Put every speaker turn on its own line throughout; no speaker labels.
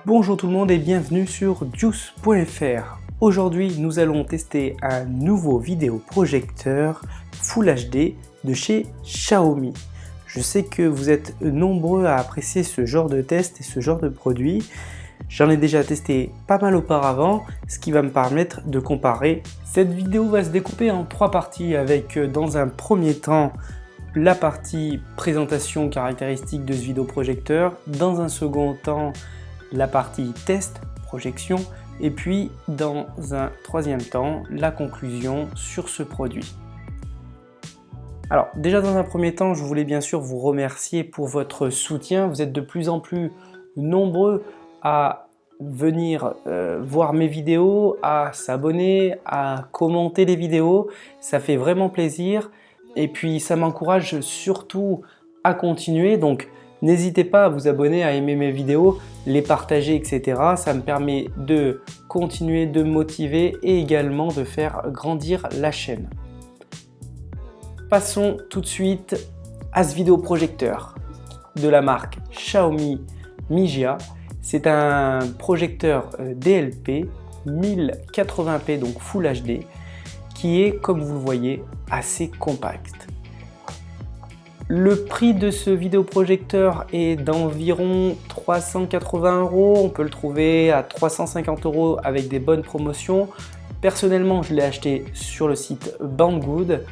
Bonjour tout le monde et bienvenue sur Juice.fr. Aujourd'hui, nous allons tester un nouveau vidéoprojecteur Full HD de chez Xiaomi. Je sais que vous êtes nombreux à apprécier ce genre de test et ce genre de produit. J'en ai déjà testé pas mal auparavant, ce qui va me permettre de comparer. Cette vidéo va se découper en 3 parties avec dans un premier temps la partie présentation caractéristique de ce vidéoprojecteur, dans un second temps la partie test, projection, et puis dans un troisième temps la conclusion sur ce produit. Alors déjà dans un premier temps, je voulais bien sûr vous remercier pour votre soutien. Vous êtes de plus en plus nombreux à venir voir mes vidéos, à s'abonner, à commenter les vidéos. Ça fait vraiment plaisir et puis ça m'encourage surtout à continuer. Donc n'hésitez pas à vous abonner, à aimer mes vidéos, les partager, etc. Ça me permet de continuer de me motiver et également de faire grandir la chaîne. Passons tout de suite à ce vidéoprojecteur de la marque Xiaomi Mijia. C'est un projecteur DLP 1080p, donc Full HD, qui est, comme vous le voyez, assez compact. Le prix de ce vidéoprojecteur est d'environ 380 €. On peut le trouver à 350 € avec des bonnes promotions. Personnellement, je l'ai acheté sur le site Banggood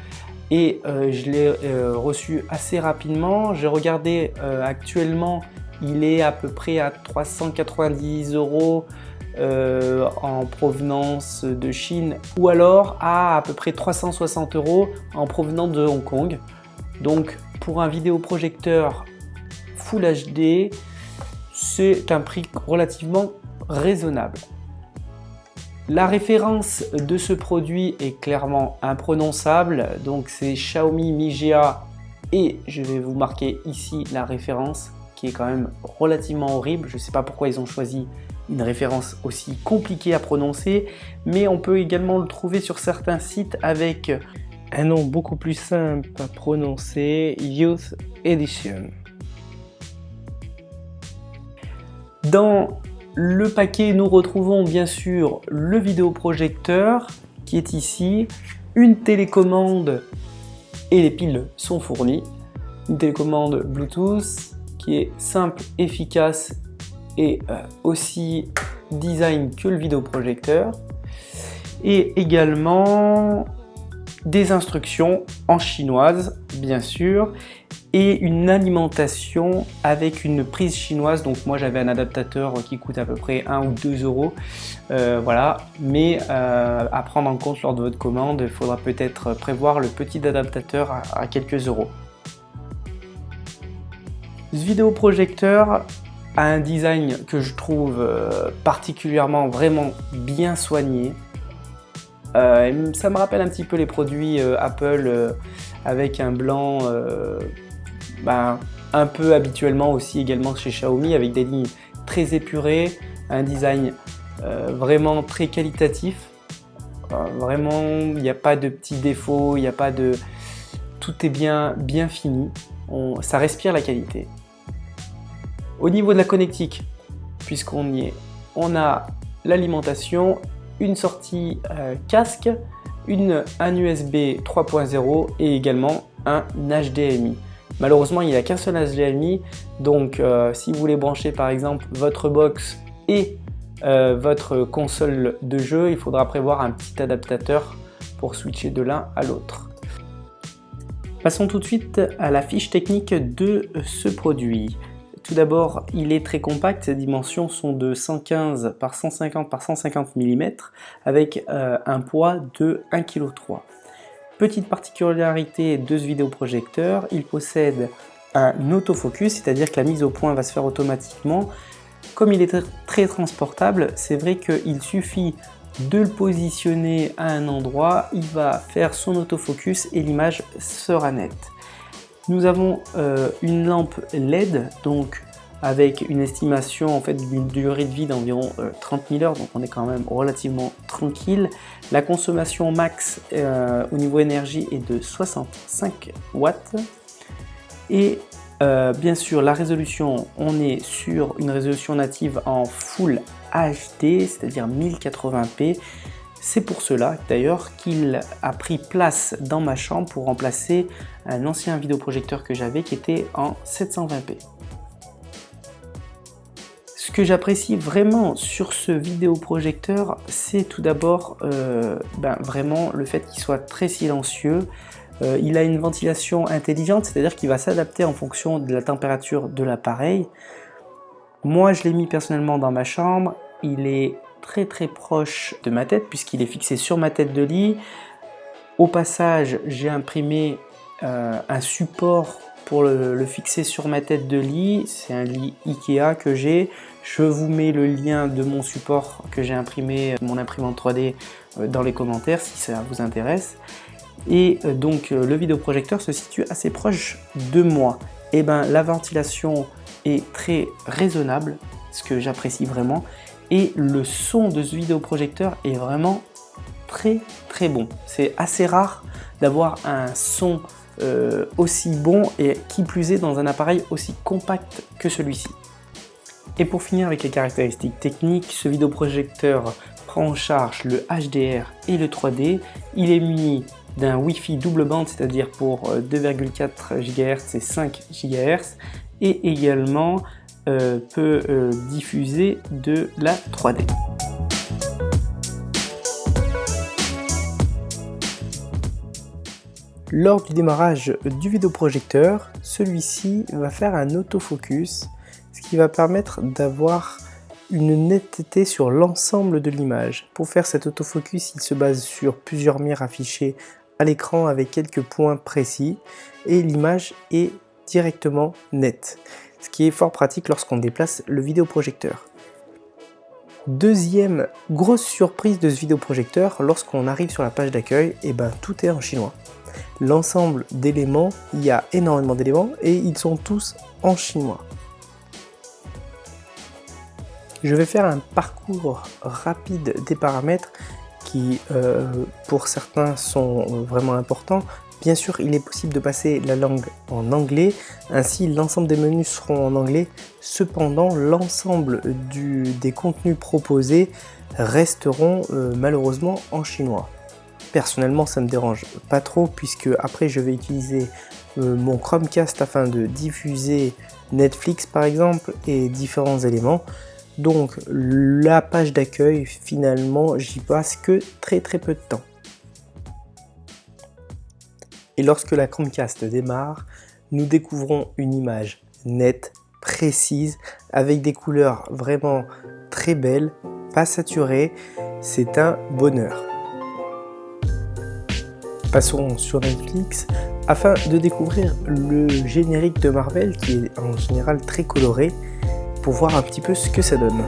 et je l'ai reçu assez rapidement. J'ai regardé actuellement, il est à peu près à 390 € en provenance de Chine ou alors à peu près 360 € en provenance de Hong Kong. Donc pour un vidéoprojecteur Full HD, c'est un prix relativement raisonnable. La référence de ce produit est clairement imprononçable, donc c'est Xiaomi Mijia et je vais vous marquer ici la référence qui est quand même relativement horrible. Je ne sais pas pourquoi ils ont choisi une référence aussi compliquée à prononcer, mais on peut également le trouver sur certains sites avec un nom beaucoup plus simple à prononcer, Youth Edition. Dans le paquet, nous retrouvons bien sûr le vidéoprojecteur qui est ici, une télécommande et les piles sont fournies. Une télécommande Bluetooth qui est simple, efficace et aussi design que le vidéoprojecteur. Et également des instructions en chinoise bien sûr et une alimentation avec une prise chinoise. Donc moi j'avais un adaptateur qui coûte à peu près 1 ou 2 €, voilà, mais à prendre en compte lors de votre commande, il faudra peut-être prévoir le petit adaptateur à quelques euros. Ce vidéoprojecteur a un design que je trouve particulièrement vraiment bien soigné. Ça me rappelle un petit peu les produits Apple avec un blanc un peu habituellement aussi également chez Xiaomi, avec des lignes très épurées, un design vraiment très qualitatif. Vraiment, il n'y a pas de petits défauts, il n'y a pas de... Tout est bien fini, ça respire la qualité. Au niveau de la connectique, puisqu'on y est, on a l'alimentation, une sortie casque, un USB 3.0 et également un HDMI. Malheureusement, il n'y a qu'un seul HDMI, donc si vous voulez brancher par exemple votre box et votre console de jeu, il faudra prévoir un petit adaptateur pour switcher de l'un à l'autre. Passons tout de suite à la fiche technique de ce produit. Tout d'abord, il est très compact, ses dimensions sont de 115 par 150 par 150 mm avec un poids de 1,3 kg. Petite particularité de ce vidéoprojecteur, il possède un autofocus, c'est-à-dire que la mise au point va se faire automatiquement. Comme il est très transportable, c'est vrai qu'il suffit de le positionner à un endroit, il va faire son autofocus et l'image sera nette. Nous avons une lampe LED, donc avec une estimation en fait d'une durée de vie d'environ 30 000 heures, donc on est quand même relativement tranquille. La consommation max au niveau énergie est de 65 watts et Bien sûr, la résolution, on est sur une résolution native en Full HD, c'est-à-dire 1080p. C'est pour cela d'ailleurs qu'il a pris place dans ma chambre pour remplacer un ancien vidéoprojecteur que j'avais qui était en 720p. Ce que j'apprécie vraiment sur ce vidéoprojecteur, c'est tout d'abord vraiment le fait qu'il soit très silencieux. Il a une ventilation intelligente, c'est-à-dire qu'il va s'adapter en fonction de la température de l'appareil. Moi, je l'ai mis personnellement dans ma chambre. Il est très proche de ma tête puisqu'il est fixé sur ma tête de lit. Au passage, j'ai imprimé un support pour le fixer sur ma tête de lit. C'est un lit Ikea que j'ai. Je vous mets le lien de mon support que j'ai imprimé, mon imprimante 3D, dans les commentaires si ça vous intéresse. Et donc le vidéoprojecteur se situe assez proche de moi. Et la ventilation est très raisonnable, ce que j'apprécie vraiment. Et le son de ce vidéoprojecteur est vraiment très bon. C'est assez rare d'avoir un son aussi bon et qui plus est dans un appareil aussi compact que celui-ci. Et pour finir avec les caractéristiques techniques, ce vidéoprojecteur prend en charge le HDR et le 3D. Il est muni d'un Wi-Fi double bande, c'est-à-dire pour 2,4 GHz et 5 GHz, et également peut diffuser de la 3D. Lors du démarrage du vidéoprojecteur, celui-ci va faire un autofocus, ce qui va permettre d'avoir une netteté sur l'ensemble de l'image. Pour faire cet autofocus, il se base sur plusieurs mires affichées à l'écran avec quelques points précis et l'image est directement nette, ce qui est fort pratique lorsqu'on déplace le vidéoprojecteur. Deuxième grosse surprise de ce vidéoprojecteur, lorsqu'on arrive sur la page d'accueil, tout est en chinois. L'ensemble d'éléments, il y a énormément d'éléments et ils sont tous en chinois. Je vais faire un parcours rapide des paramètres qui, pour certains, sont vraiment importants. Bien sûr, il est possible de passer la langue en anglais, ainsi l'ensemble des menus seront en anglais. Cependant, l'ensemble des contenus proposés resteront malheureusement en chinois. Personnellement, ça me dérange pas trop puisque après je vais utiliser mon Chromecast afin de diffuser Netflix par exemple et différents éléments. Donc la page d'accueil, finalement, j'y passe que très peu de temps. Et lorsque la Chromecast démarre, nous découvrons une image nette, précise, avec des couleurs vraiment très belles, pas saturées. C'est un bonheur. Passons sur Netflix afin de découvrir le générique de Marvel qui est en général très coloré pour voir un petit peu ce que ça donne.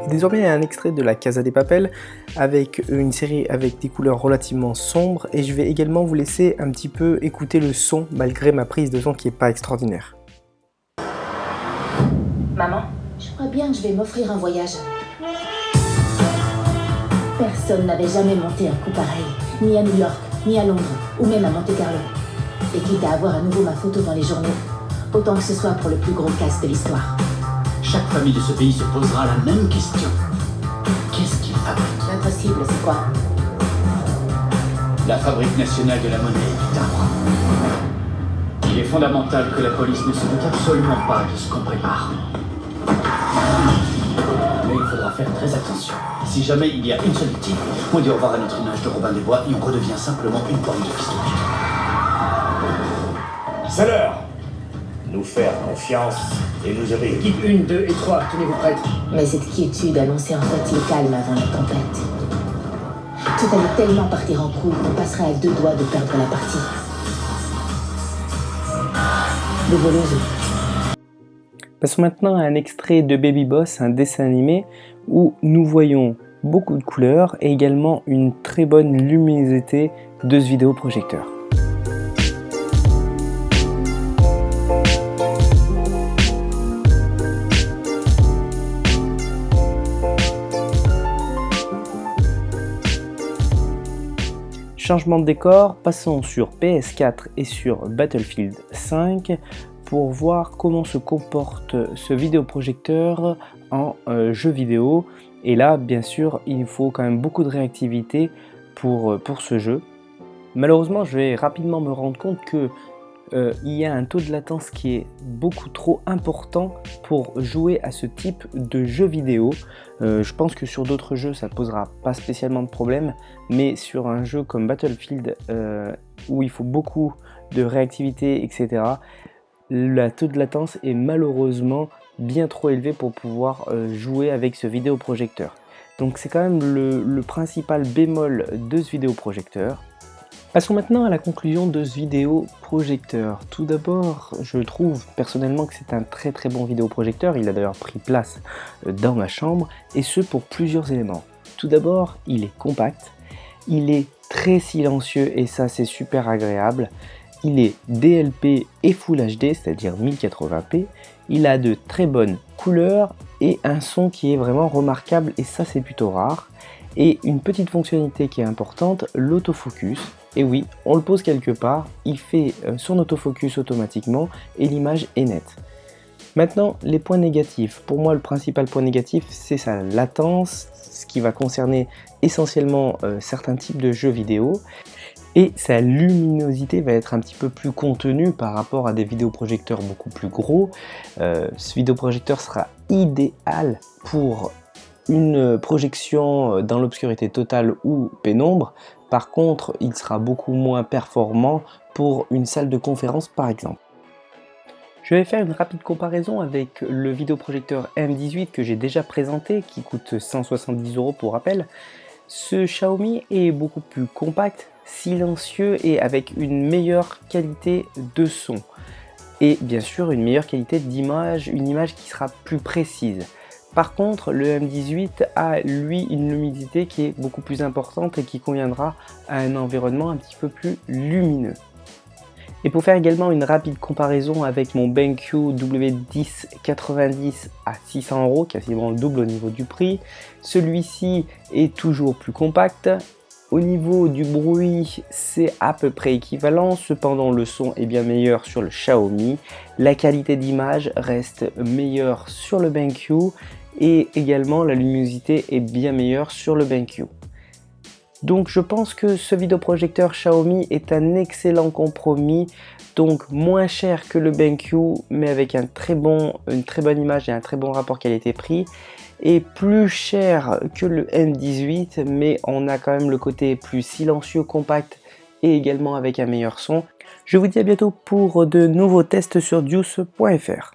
Désormais, il y a un extrait de la Casa de Papel avec une série avec des couleurs relativement sombres et je vais également vous laisser un petit peu écouter le son malgré ma prise de son qui n'est pas extraordinaire.
Maman, je crois bien que je vais m'offrir un voyage. Personne n'avait jamais monté un coup pareil, ni à New York, ni à Londres, ou même à Monte-Carlo. Et quitte à avoir à nouveau ma photo dans les journaux, autant que ce soit pour le plus gros casse de l'histoire.
Chaque famille de ce pays se posera la même question. Qu'est-ce qu'ils fabriquent?
Impossible, c'est quoi?
La Fabrique nationale de la monnaie et du timbre. Il est fondamental que la police ne se doute absolument pas de ce qu'on prépare. Mais il faudra faire très attention. Si jamais il y a une seule victime, on dit au revoir à notre image de Robin des Bois et on redevient simplement une bande de fistouilles.
C'est l'heure. Nous faire confiance et nous obéir.
Équipe 1, 2 et 3, tenez-vous prêtes.
Mais cette quiétude annonçait en fait le calme avant la tempête. Tout allait tellement partir en couille qu'on passerait à 2 doigts de perdre la partie. des voleuses.
Passons maintenant à un extrait de Baby Boss, un dessin animé où nous voyons beaucoup de couleurs et également une très bonne luminosité de ce vidéoprojecteur. Changement de décor, passons sur PS4 et sur Battlefield 5 pour voir comment se comporte ce vidéoprojecteur en jeu vidéo. Et là, bien sûr, il faut quand même beaucoup de réactivité pour ce jeu. Malheureusement, je vais rapidement me rendre compte que il y a un taux de latence qui est beaucoup trop important pour jouer à ce type de jeu vidéo. Je pense que sur d'autres jeux ça ne posera pas spécialement de problème, mais sur un jeu comme Battlefield où il faut beaucoup de réactivité, etc., le taux de latence est malheureusement bien trop élevé pour pouvoir jouer avec ce vidéoprojecteur. Donc c'est quand même le principal bémol de ce vidéoprojecteur. Passons maintenant à la conclusion de ce vidéoprojecteur. Tout d'abord, je trouve personnellement que c'est un très bon vidéoprojecteur. Il a d'ailleurs pris place dans ma chambre, et ce pour plusieurs éléments. Tout d'abord, il est compact, il est très silencieux et ça c'est super agréable. Il est DLP et Full HD, c'est-à-dire 1080p. Il a de très bonnes couleurs et un son qui est vraiment remarquable, et ça c'est plutôt rare. Et une petite fonctionnalité qui est importante, l'autofocus. Et oui, on le pose quelque part, il fait son autofocus automatiquement et l'image est nette. Maintenant, les points négatifs. Pour moi, le principal point négatif, c'est sa latence, ce qui va concerner essentiellement certains types de jeux vidéo. Et sa luminosité va être un petit peu plus contenue par rapport à des vidéoprojecteurs beaucoup plus gros. Ce vidéoprojecteur sera idéal pour une projection dans l'obscurité totale ou pénombre. Par contre, il sera beaucoup moins performant pour une salle de conférence par exemple. Je vais faire une rapide comparaison avec le vidéoprojecteur M18 que j'ai déjà présenté, qui coûte 170 € pour rappel. Ce Xiaomi est beaucoup plus compact, silencieux et avec une meilleure qualité de son. Et bien sûr une meilleure qualité d'image, une image qui sera plus précise. Par contre, le M18 a lui une luminosité qui est beaucoup plus importante et qui conviendra à un environnement un petit peu plus lumineux. Et pour faire également une rapide comparaison avec mon BenQ W1090 à 600 €, quasiment le double au niveau du prix, celui-ci est toujours plus compact. Au niveau du bruit, c'est à peu près équivalent, cependant le son est bien meilleur sur le Xiaomi. La qualité d'image reste meilleure sur le BenQ et également la luminosité est bien meilleure sur le BenQ. Donc je pense que ce vidéoprojecteur Xiaomi est un excellent compromis, donc moins cher que le BenQ mais avec une très bonne image et un très bon rapport qualité-prix, et plus cher que le M18 mais on a quand même le côté plus silencieux, compact et également avec un meilleur son. Je vous dis à bientôt pour de nouveaux tests sur Deuce.fr.